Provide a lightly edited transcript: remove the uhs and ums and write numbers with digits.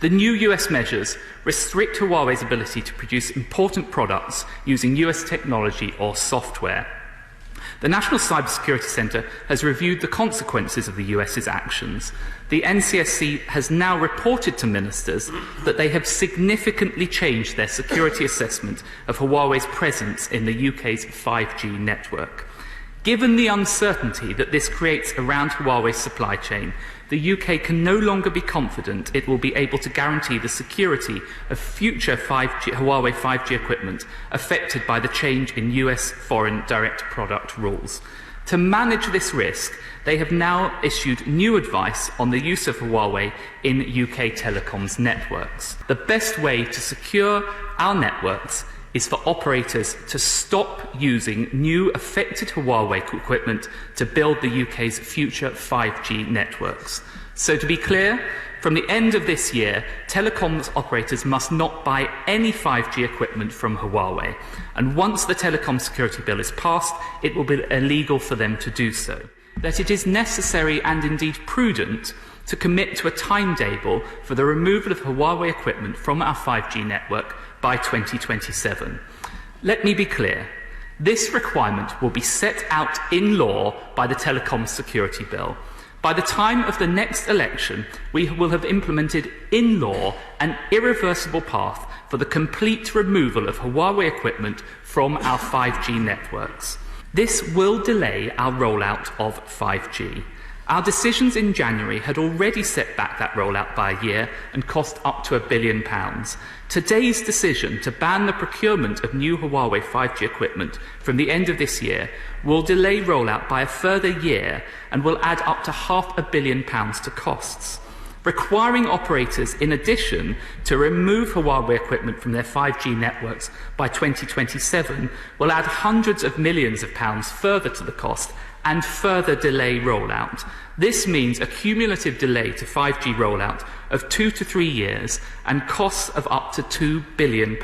The new US measures restrict Huawei's ability to produce important products using US technology or software. The National Cybersecurity Centre has reviewed the consequences of the US's actions. The NCSC has now reported to ministers that they have significantly changed their security assessment of Huawei's presence in the UK's 5G network. Given the uncertainty that this creates around Huawei's supply chain, the UK can no longer be confident it will be able to guarantee the security of future Huawei 5G equipment affected by the change in US foreign direct product rules. To manage this risk, they have now issued new advice on the use of Huawei in UK telecoms networks. The best way to secure our networks is for operators to stop using new affected Huawei equipment to build the UK's future 5G networks. So to be clear, from the end of this year, telecoms operators must not buy any 5G equipment from Huawei. And once the Telecom Security Bill is passed, it will be illegal for them to do so. That it is necessary and indeed prudent to commit to a timetable for the removal of Huawei equipment from our 5G network by 2027. Let me be clear. This requirement will be set out in law by the Telecom Security Bill. By the time of the next election, we will have implemented in law an irreversible path for the complete removal of Huawei equipment from our 5G networks. This will delay our rollout of 5G. Our decisions in January had already set back that rollout by a year and cost up to £1 billion. Today's decision to ban the procurement of new Huawei 5G equipment from the end of this year will delay rollout by a further year and will add up to £500 million to costs. Requiring operators, in addition, to remove Huawei equipment from their 5G networks by 2027 will add hundreds of millions of pounds further to the cost and further delay rollout. This means a cumulative delay to 5G rollout of 2 to 3 years and costs of up to £2 billion.